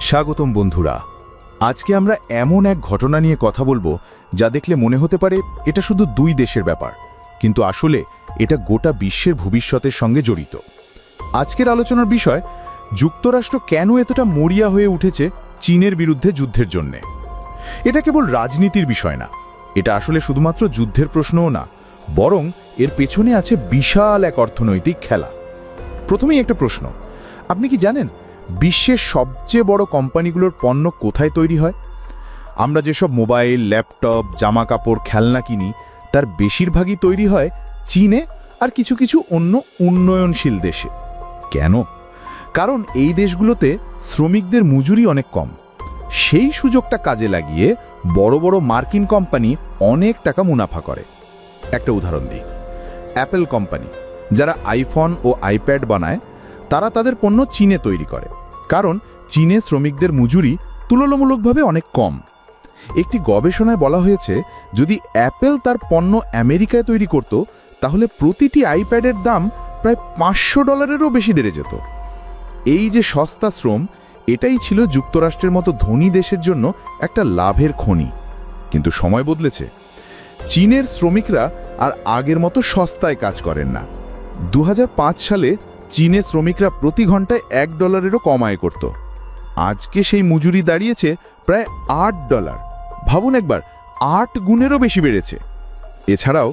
স্বাগতম বন্ধুরা। আজকে আমরা এমন এক ঘটনা নিয়ে কথা বলবো যা দেখলে মনে হতে পারে এটা শুধু দুই দেশের ব্যাপার, কিন্তু আসলে এটা গোটা বিশ্বের ভবিষ্যতের সঙ্গে জড়িত। আজকের আলোচনার বিষয়, যুক্তরাষ্ট্র কেন এতটা মরিয়া হয়ে উঠেছে চীনের বিরুদ্ধে যুদ্ধের জন্যে। এটা কেবল রাজনীতির বিষয় না, এটা আসলে শুধুমাত্র যুদ্ধের প্রশ্নও না, বরং এর পেছনে আছে বিশাল এক অর্থনৈতিক খেলা। প্রথমেই একটা প্রশ্ন, আপনি কি জানেন বিশ্বের সবচেয়ে বড় কোম্পানিগুলোর পণ্য কোথায় তৈরি হয়? আমরা যেসব মোবাইল, ল্যাপটপ, জামা কাপড়, খেলনা কিনি, তার বেশিরভাগই তৈরি হয় চীনে আর কিছু কিছু অন্য উন্নয়নশীল দেশে। কেন? কারণ এই দেশগুলোতে শ্রমিকদের মজুরি অনেক কম। সেই সুযোগটা কাজে লাগিয়ে বড় বড় মার্কিন কোম্পানি অনেক টাকা মুনাফা করে। একটা উদাহরণ দিই, অ্যাপল কোম্পানি যারা আইফোন ও আইপ্যাড বানায়, তারা তাদের পণ্য চীনে তৈরি করে, কারণ চীনে শ্রমিকদের মজুরি তুলনামূলকভাবে অনেক কম। একটি গবেষণায় বলা হয়েছে, যদি অ্যাপল তার পণ্য আমেরিকায় তৈরি করত, তাহলে প্রতিটি আইপ্যাডের দাম প্রায় $500-এরও বেশি বেড়ে যেত। এই যে সস্তা শ্রম, এটাই ছিল যুক্তরাষ্ট্রের মতো ধনী দেশের জন্য একটা লাভের খনি। কিন্তু সময় বদলেছে, চীনের শ্রমিকরা আর আগের মতো সস্তায় কাজ করেন না। 2005 সালে চীনে শ্রমিকরা প্রতি ঘন্টায় $1-এরও কম আয় করত। আজকে সেই মজুরি দাঁড়িয়েছে প্রায় $8। ভাবুন একবার, 8 গুণেরও বেশি বেড়েছে। এছাড়াও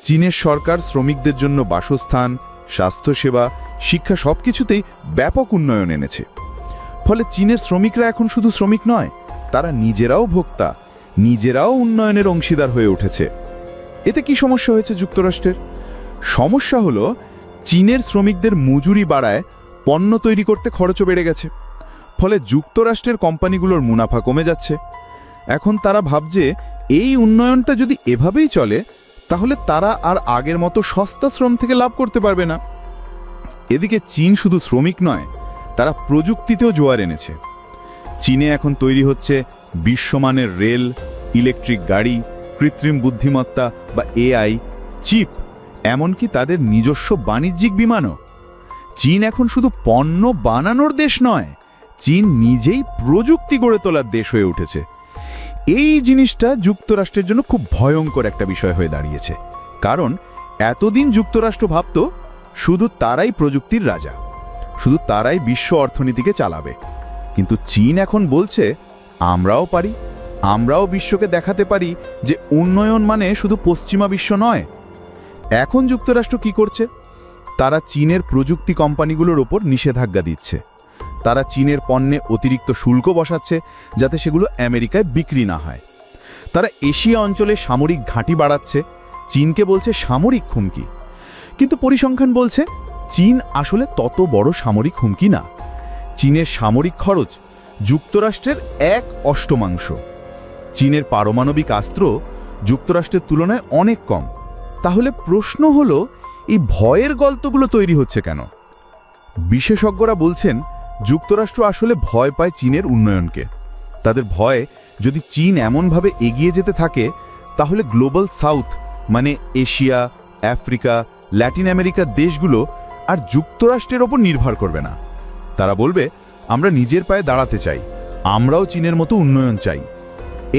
চীনের সরকার শ্রমিকদের জন্য বাসস্থান, স্বাস্থ্যসেবা, শিক্ষা সবকিছুতেই ব্যাপক উন্নয়ন এনেছে। ফলে চীনের শ্রমিকরা এখন শুধু শ্রমিক নয়, তারা নিজেরাও ভোক্তা, নিজেরাও উন্নয়নের অংশীদার হয়ে উঠেছে। এতে কি সমস্যা হয়েছে যুক্তরাষ্ট্রের? সমস্যা হলো, চীনের শ্রমিকদের মজুরি বাড়ায় পণ্য তৈরি করতে খরচও বেড়ে গেছে। ফলে যুক্তরাষ্ট্রের কোম্পানিগুলোর মুনাফা কমে যাচ্ছে। এখন তারা ভাবছে, এই উন্নয়নটা যদি এভাবেই চলে, তাহলে তারা আর আগের মতো সস্তা শ্রম থেকে লাভ করতে পারবে না। এদিকে চীন শুধু শ্রমিক নয়, তারা প্রযুক্তিতেও জোয়ার এনেছে। চীনে এখন তৈরি হচ্ছে বিশ্বমানের রেল, ইলেকট্রিক গাড়ি, কৃত্রিম বুদ্ধিমত্তা বা এআই চিপ, এমনকি তাদের নিজস্ব বাণিজ্যিক বিমানও। চীন এখন শুধু পণ্য বানানোর দেশ নয়, চীন নিজেই প্রযুক্তি গড়ে তোলার দেশ হয়ে উঠেছে। এই জিনিসটা যুক্তরাষ্ট্রের জন্য খুব ভয়ঙ্কর একটা বিষয় হয়ে দাঁড়িয়েছে। কারণ এতদিন যুক্তরাষ্ট্র ভাবত শুধু তারাই প্রযুক্তির রাজা, শুধু তারাই বিশ্ব অর্থনীতিকে চালাবে। কিন্তু চীন এখন বলছে, আমরাও পারি, আমরাও বিশ্বকে দেখাতে পারি যে উন্নয়ন মানে শুধু পশ্চিমা বিশ্ব নয়। এখন যুক্তরাষ্ট্র কি করছে? তারা চীনের প্রযুক্তি কোম্পানিগুলোর ওপর নিষেধাজ্ঞা দিচ্ছে। তারা চীনের পণ্যে অতিরিক্ত শুল্ক বসাচ্ছে, যাতে সেগুলো আমেরিকায় বিক্রি না হয়। তারা এশিয়া অঞ্চলে সামরিক ঘাঁটি বাড়াচ্ছে, চীনকে বলছে সামরিক হুমকি। কিন্তু পরিসংখ্যান বলছে, চীন আসলে তত বড় সামরিক হুমকি না। চীনের সামরিক খরচ যুক্তরাষ্ট্রের 1/8। চীনের পারমাণবিক অস্ত্র যুক্তরাষ্ট্রের তুলনায় অনেক কম। তাহলে প্রশ্ন হলো, এই ভয়ের গল্পগুলো তৈরি হচ্ছে কেন? বিশেষজ্ঞরা বলছেন, যুক্তরাষ্ট্র আসলে ভয় পায় চীনের উন্নয়নকে। তাদের ভয়, যদি চীন এমনভাবে এগিয়ে যেতে থাকে, তাহলে গ্লোবাল সাউথ মানে এশিয়া, আফ্রিকা, ল্যাটিন আমেরিকার দেশগুলো আর যুক্তরাষ্ট্রের ওপর নির্ভর করবে না। তারা বলবে, আমরা নিজের পায়ে দাঁড়াতে চাই, আমরাও চীনের মতো উন্নয়ন চাই।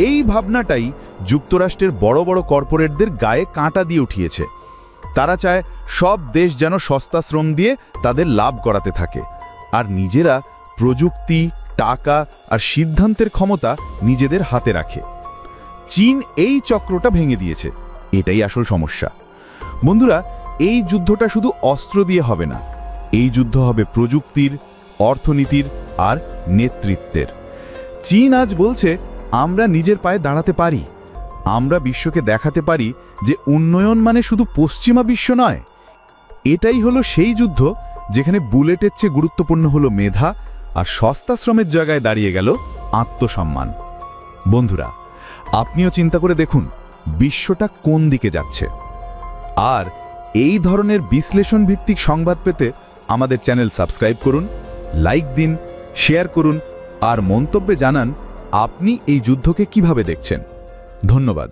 এই ভাবনাটাই যুক্তরাষ্ট্রের বড় বড় কর্পোরেটদের গায়ে কাঁটা দিয়ে উঠিয়েছে। তারা চায় সব দেশ যেন সস্তা শ্রম দিয়ে তাদের লাভ করাতে থাকে, আর নিজেরা প্রযুক্তি, টাকা আর সিদ্ধান্তের ক্ষমতা নিজেদের হাতে রাখে। চীন এই চক্রটা ভেঙে দিয়েছে, এটাই আসল সমস্যা। বন্ধুরা, এই যুদ্ধটা শুধু অস্ত্র দিয়ে হবে না, এই যুদ্ধ হবে প্রযুক্তির, অর্থনীতির আর নেতৃত্বের। চীন আজ বলছে, আমরা নিজের পায়ে দাঁড়াতে পারি, আমরা বিশ্বকে দেখাতে পারি যে উন্নয়ন মানে শুধু পশ্চিমা বিশ্ব নয়। এটাই হলো সেই যুদ্ধ যেখানে বুলেটের চেয়ে গুরুত্বপূর্ণ হলো মেধা, আর সস্তা শ্রমের জায়গায় দাঁড়িয়ে গেল আত্মসম্মান। বন্ধুরা, আপনিও চিন্তা করে দেখুন বিশ্বটা কোন দিকে যাচ্ছে। আর এই ধরনের বিশ্লেষণ ভিত্তিক সংবাদ পেতে আমাদের চ্যানেল সাবস্ক্রাইব করুন, লাইক দিন, শেয়ার করুন আর মন্তব্যে জানান আপনি এই যুদ্ধকে কিভাবে দেখছেন। ধন্যবাদ।